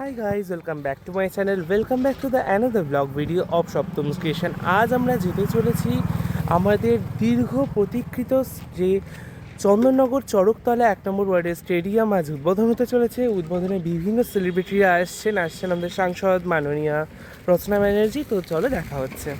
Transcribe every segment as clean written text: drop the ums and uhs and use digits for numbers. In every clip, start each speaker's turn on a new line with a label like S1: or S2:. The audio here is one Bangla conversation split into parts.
S1: Hi guys, welcome back to my channel, welcome back to the another blog video of সপ্তম ক্রিয়েশন। আজ আমরা যেতে চলেছি আমাদের দীর্ঘ প্রতীক্ষিত যে চন্দননগর চড়কতলা 1 নম্বর ওয়ার্ডের স্টেডিয়াম আজ উদ্বোধন হতে চলেছে। উদ্বোধনে বিভিন্ন সেলিব্রিটিরা আসছেন আমাদের সাংসদ মাননীয়া রচনা ব্যানার্জি। তো চলো দেখা হচ্ছে।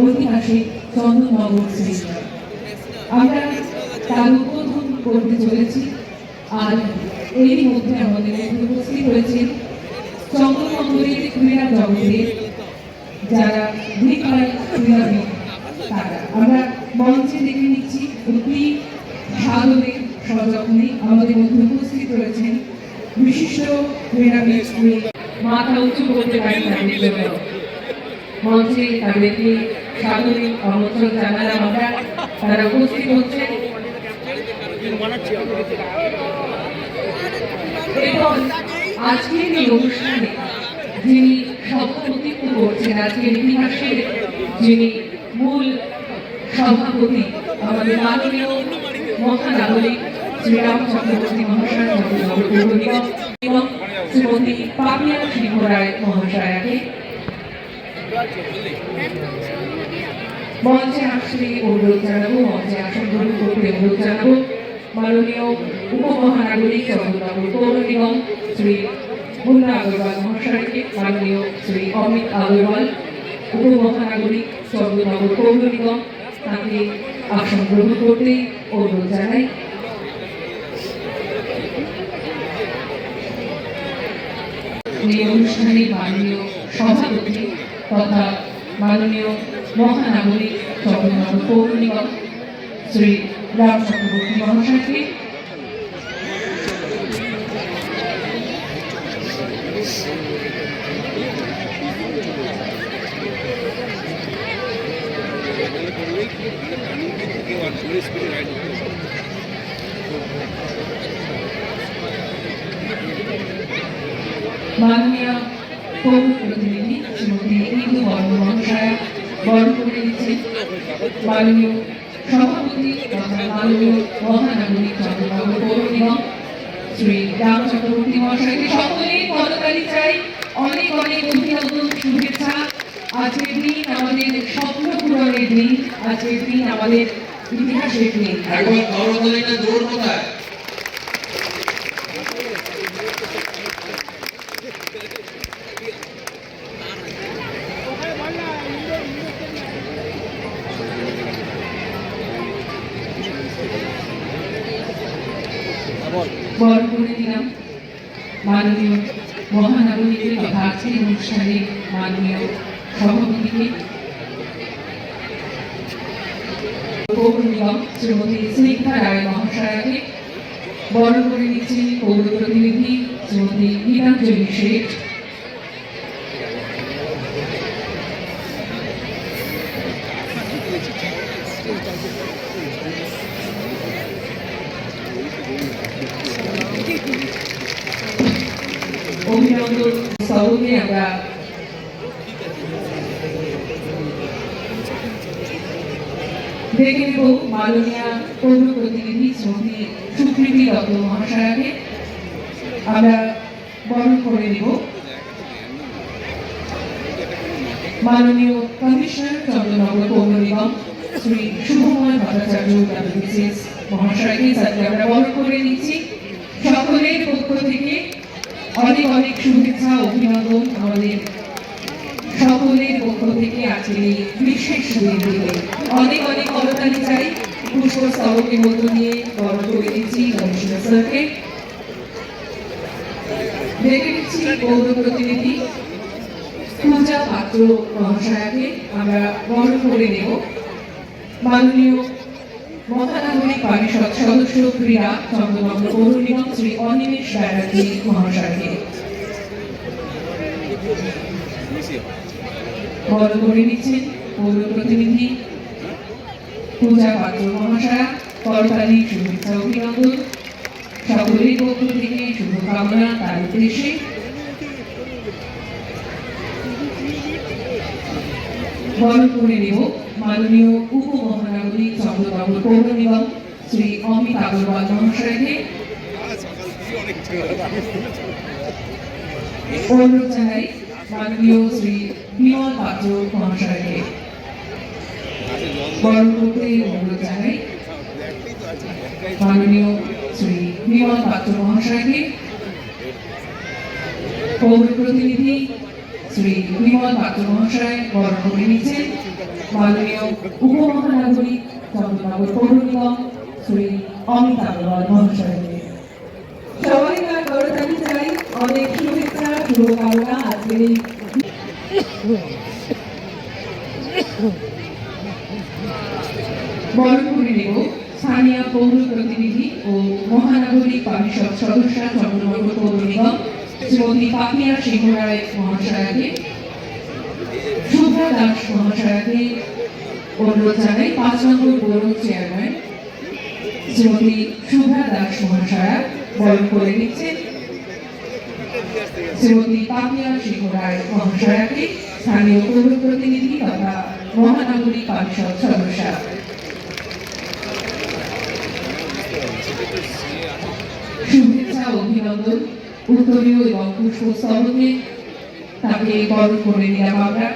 S2: ঐতিহাসিক চন্দননগর স্টেডিয়াম আমরা তার উদ্বোধন করতে চলেছি। আর এরই মধ্যে আমাদের উপস্থিত হয়েছেন চন্দননগরের ক্রীড়া জগতে যারা ক্রীড়াবিদ তারা। আমরা মঞ্চে দেখে নিচ্ছি অতি ভালোভাবে সযত্নে আমাদের মধ্যে উপস্থিত রয়েছেন বিশিষ্ট ক্রীড়াবিদ। মাথা উঁচু করতে পারি তাদের জন্য। মঞ্চে তাদেরকে সাদরে আমন্ত্রণ জানালাম আমরা। তারা উপস্থিত হচ্ছেন এবং আজকের এই অনুষ্ঠানে যিনি সভাপতিত্ব করছেন, আজকের ইতিহাসের যিনি মূল সভাপতি, আমাদের মাননীয় মহানাগরিক শ্রীরাম চক্রবর্তী মহাশয় এবং শ্রীমতী পাপিয়া সিংহ রায় মহাশয়াকে মঞ্চে আসলে অনুরোধ জানাবো, মঞ্চে আসন গ্রহণ করতে অনুরোধ জানাবো মাননীয় উপমহানাগরিক চন্দ্রনগর পৌর নিগম শ্রী মুন্না আগরওয়াল মহাশয়কে, মাননীয় শ্রী অমিত আগরওয়াল উপমহানাগরিক চন্দ্রনগর পৌর নিগম, তাকে আসন গ্রহণ করতে অনুরোধ জানাই। এই অনুষ্ঠানে মাননীয় সভাপতি তথা মাননীয় মহানাগরিক চন্দ্রনগর পৌর নিগম শ্রী রাম চক্রবর্তী মহাশয়কে মাননীয় পৌর প্রতিনিধি শ্রীমতী ইন্দু বর্মন মহাশয়া বরণ করে দিচ্ছেন মাননীয় সভাপতি তথা মাননীয় মহানাগরিক চন্দ্রনগর পৌর নিগম শ্রী রাম চক্রবর্তী মহাশয়কে। সকলেই করতালি চাই, অনেক অনেক অভিনন্দন, শুভেচ্ছা। আজকের দিন আমাদের স্বপ্ন পূরণের দিন, আজকের দিন আমাদের ইতিহাসের দিন।
S3: একবার করতালিটা জোর কোথায়?
S2: বরণ করে দিলাম মাননীয় মহানাগরিকের তথা আজকের অনুষ্ঠানে মাননীয় সভাপতিকে, পৌর নিগম শ্রীমতী স্নিগ্ধা রায় মহাশয়াকে। বরণ করে নিচ্ছেন পৌর প্রতিনিধি শ্রীমতী গীতাঞ্জলি শেঠ, অভিনন্দন স্তবকে আমরা দেখে নেব মাননীয় পৌর প্রতিনিধি শ্রীমতী সুকৃতি দত্ত মহাশয়াকে। আমরা বরণ করে নেব মাননীয় কমিশনার চন্দ্রনগর পৌর নিগম শ্রী শুভময় ভট্টাচার্য বিশেষ মহাশয়কে। তাকে আমরা বরণ করে নিচ্ছি। সকলের পক্ষ থেকে অনেক অনেক শুভেচ্ছা, অভিনন্দন আমাদের সকলের পক্ষ থেকে আজকের এই বিশেষ দিনে অনেক অনেক করতালি চাই। পুষ্পস্তবকের মধ্য দিয়ে বরণ করে দিচ্ছি কমিশনার স্যারকে। দেখে নিচ্ছি পৌর প্রতিনিধি পূজা পাত্র মহাশয়াকে আমরা বরণ করে নেব মাননীয় মহানাগরিক পরিষদ সদস্য ক্রীড়া চন্দ্রনগর পৌর নিগম শ্রী অনিমেষ ব্যানার্জি মহাশয়কে। বরণ করে নিচ্ছেন পৌর প্রতিনিধি পূজা পাত্র মহাশয়া। করতালি, শুভেচ্ছা, অভিনন্দন সকলের পক্ষ থেকে শুভকামনা তার উদ্দেশ্যে। বরণ করে নেব মাননীয় উপমহানাগরিক চন্দ্রনগর পৌর নিগম শ্রী অমিত আগরওয়াল মহাশয়কে। অনুরোধ জানাই মাননীয় শ্রী বিমল পাত্র মহাশয়কে। বরণ করতে অনুরোধ জানাই মাননীয় শ্রী বিমল পাত্র মহাশয়কে। পৌর প্রতিনিধি শ্রী বিমল পাত্র মহাশয় বরণ করে নিচ্ছেন মাননীয় উপমহানাগরিক চন্দ্রনগর পৌর নিগম শ্রী অমিত আগরওয়াল মহাশয়কে। সবাই করতালি চাই, অনেক শুভেচ্ছা, শুভকামনা আজকের এই বরণ করে নেব স্থানীয় পৌর প্রতিনিধি ও মহানগরিক পরিষদ সদস্য চন্দ্রনগর পৌর নিগম শ্রীমতী পাপিয়া সিংহ রায় মহাশয়াকে। শুভ্রা শুভা দাস মহাশয়াকে অনুরোধ জানাই 5 নম্বর পৌর চেয়ারম্যান শ্রীমতী শুভা দাস মহাশয়া বরণ করে নিচ্ছেন শ্রীমতী পাপিয়া সিংহ রায় মহাশয়াকে স্থানীয় পৌর প্রতিনিধি তথা মহানগরী পরিষদ সদস্য। শুভেচ্ছা অভিনন্দন উত্তরীয় এবং পুষ্পস্তবকে তাকে বরণ করে নিলাম আমরা।